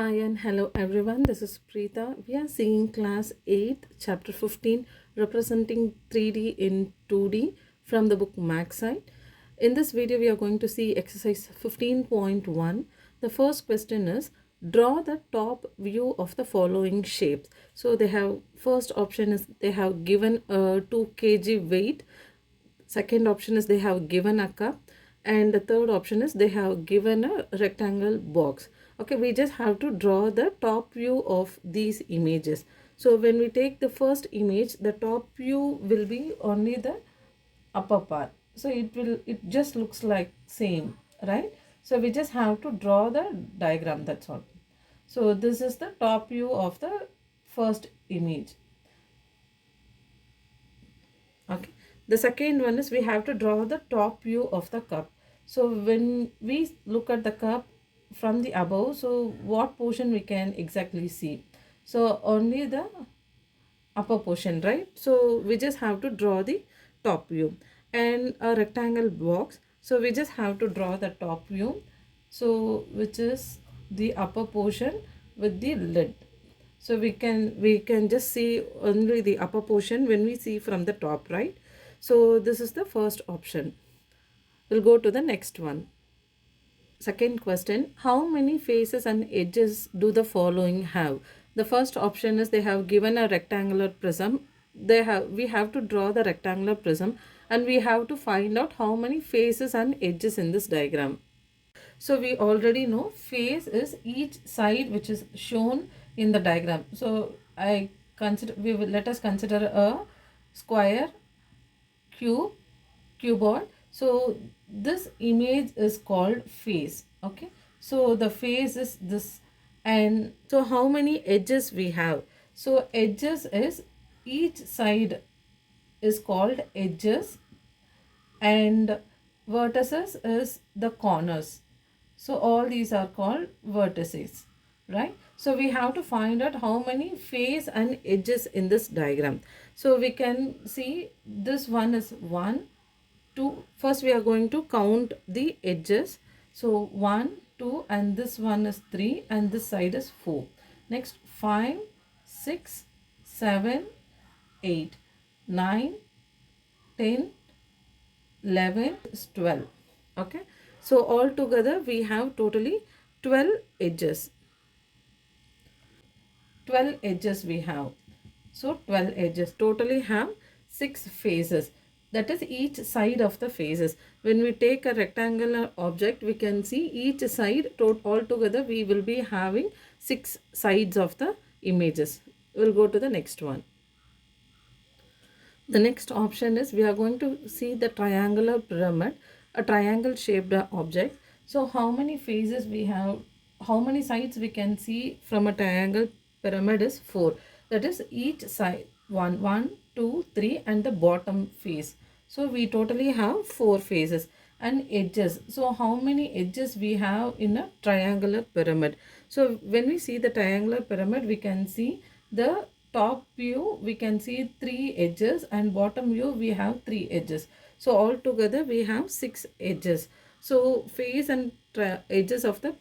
Hi and hello everyone, this is Preeta. We are seeing class 8, chapter 15, representing 3D in 2D from the book Mathsight. In this video, we are going to see exercise 15.1. The first question is, draw the top view of the following shapes. So they have, first option is they have given a 2 kg weight. Second option is they have given a cup, and the third option is they have given a rectangle box. Okay, we just have to draw the top view of these images. So when we take the first image, the top view will be only the upper part. So it just looks like same, right? So we just have to draw the diagram, that's all. So this is the top view of the first image. Okay, the second one is we have to draw the top view of the cup. So when we look at the cup from the above, so what portion we can exactly see? So only the upper portion, right? So we just have to draw the top view. And a rectangle box, so we just have to draw the top view, so which is the upper portion with the lid. So we can just see only the upper portion when we see from the top, right? So this is the first option. We'll go to the next one. Second question, how many faces and edges do the following have? The first option is they have given a rectangular prism. We have to draw the rectangular prism, and we have to find out how many faces and edges in this diagram. So we already know face is each side which is shown in the diagram. So let us consider a square, cube, cuboid. So this image is called face. Okay, so the face is this. And so how many edges we have? So edges is each side is called edges, and vertices is the corners. So all these are called vertices, right? So we have to find out how many face and edges in this diagram. So we can see this one is 1, 2. First we are going to count the edges. So 1, 2, and this one is 3, and this side is 4. Next 5, 6, 7, 8, 9, 10, 11 is 12. Okay, so all together we have totally 12 edges. 12 edges we have. So 12 edges totally have 6 faces. That is each side of the faces. When we take a rectangular object, we can see each side all together we will be having 6 sides of the images. We'll go to the next one. The next option is we are going to see the triangular pyramid, a triangle shaped object. So how many faces we have, how many sides we can see from a triangle pyramid is 4. That is each side 1, 2, 3, and the bottom face. So we totally have 4 faces. And edges, so how many edges we have in a triangular pyramid? So when we see the triangular pyramid, we can see the top view we can see 3 edges, and bottom view we have 3 edges. So all together we have 6 edges. So face and edges of the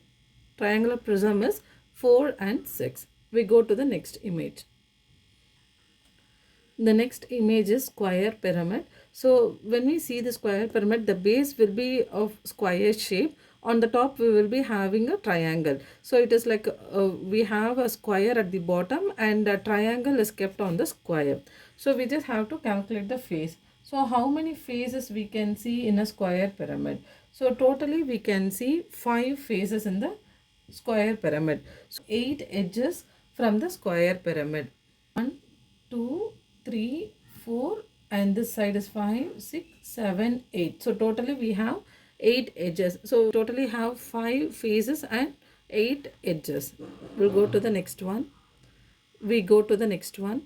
triangular prism is 4 and 6. We go to the next image. The next image is square pyramid. So when we see the square pyramid, the base will be of square shape. On the top we will be having a triangle. So it is like we have a square at the bottom, and a triangle is kept on the square. So we just have to calculate the face. So how many faces we can see in a square pyramid? So totally we can see 5 faces in the square pyramid. So 8 edges from the square pyramid. 1, 2, 3, 4, and this side is 5, 6, 7, 8. So totally we have 8 edges. So totally have 5 faces and 8 edges. We'll go to the next one. We go to the next one.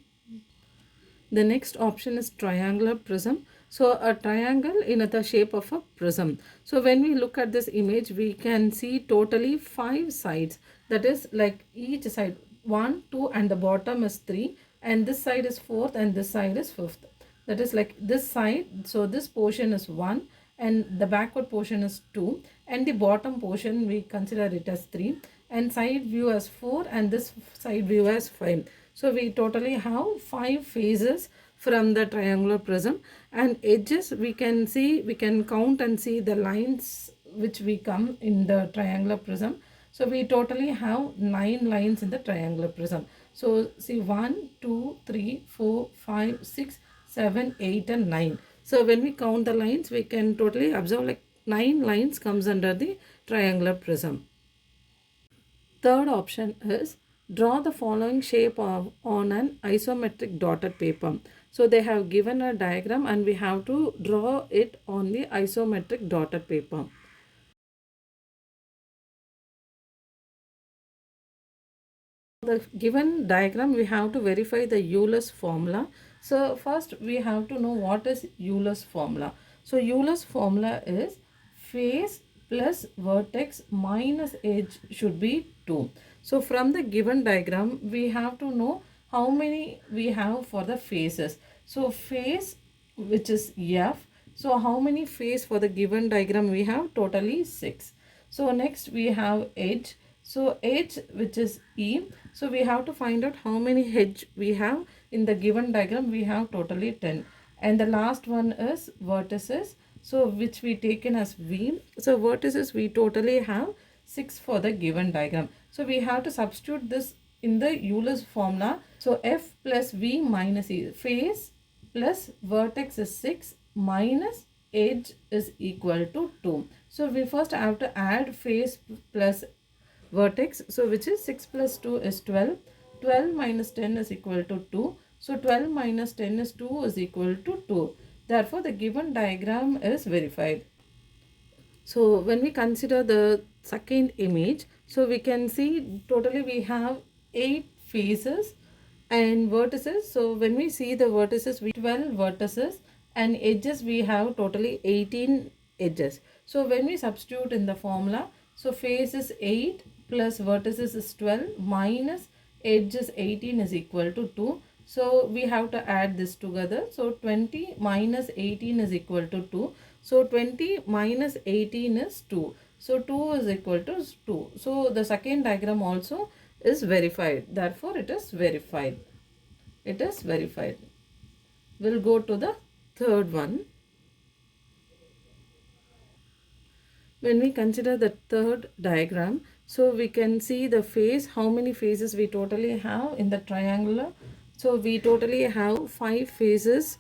The next option is triangular prism. So a triangle in the shape of a prism. So when we look at this image, we can see totally 5 sides. That is like each side 1, 2, and the bottom is 3, and this side is 4th, and this side is 5th. That is like this side. So this portion is 1, and the backward portion is 2, and the bottom portion we consider it as 3, and side view as 4 and this side view as 5. So we totally have 5 faces from the triangular prism, and edges we can see, we can count and see the lines which we come in the triangular prism. So we totally have 9 lines in the triangular prism. So see 1, 2, 3, 4, 5, 6, 7, 8 and 9. So when we count the lines, we can totally observe like 9 lines comes under the triangular prism. Third option is draw the following shape on an isometric dotted paper. So they have given a diagram and we have to draw it on the isometric dotted paper. The given diagram, we have to verify the Euler's formula. So first we have to know what is Euler's formula. So Euler's formula is face plus vertex minus edge should be 2. So from the given diagram, we have to know how many we have for the faces. So face, which is F. So how many face for the given diagram we have? Totally 6. So next we have edge. So edge, which is E. So we have to find out how many edge we have in the given diagram. We have totally 10. And the last one is vertices. So which we taken as V. So vertices we totally have 6 for the given diagram. So we have to substitute this in the Euler's formula. So F plus V minus E. Face plus vertex is 6 minus edge is equal to 2. So we first have to add face plus vertex. So which is 6 plus 2 is 12. 12 minus 10 is equal to 2. So 12 minus 10 is 2 is equal to 2. Therefore, the given diagram is verified. So when we consider the second image, so we can see totally we have 8 faces and vertices. So when we see the vertices, we 12 vertices and edges we have totally 18 edges. So when we substitute in the formula, so face is 8 plus vertices is 12 minus edge is 18 is equal to 2. So we have to add this together. So 20 minus 18 is equal to 2. So 20 minus 18 is 2. So 2 is equal to 2. So the second diagram also is verified. Therefore it is verified. It is verified. We'll go to the third one. When we consider the third diagram, so we can see the face, how many faces we totally have in the triangular. So we totally have 5 faces,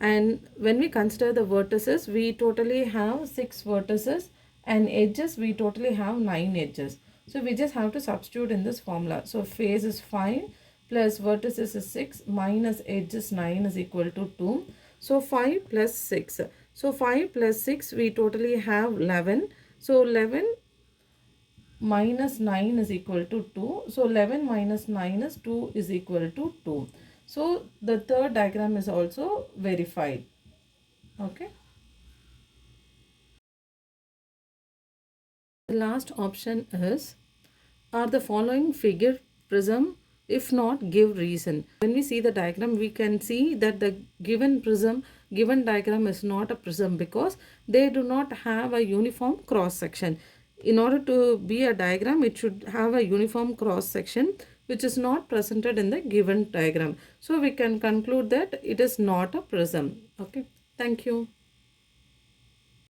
and when we consider the vertices, we totally have 6 vertices, and edges we totally have 9 edges. So we just have to substitute in this formula. So face is 5 plus vertices is 6 minus edges 9 is equal to 2. So 5 plus 6. So 5 plus 6 we totally have 11. So 11 minus 9 is equal to 2. So 11 minus 9 is 2 is equal to 2. So the third diagram is also verified. Okay. The last option is, are the following figure prism? If not, give reason. When we see the diagram, we can see that the given prism, given diagram is not a prism because they do not have a uniform cross section. In order to be a diagram, it should have a uniform cross section which is not presented in the given diagram. So we can conclude that it is not a prism. Okay. Thank you.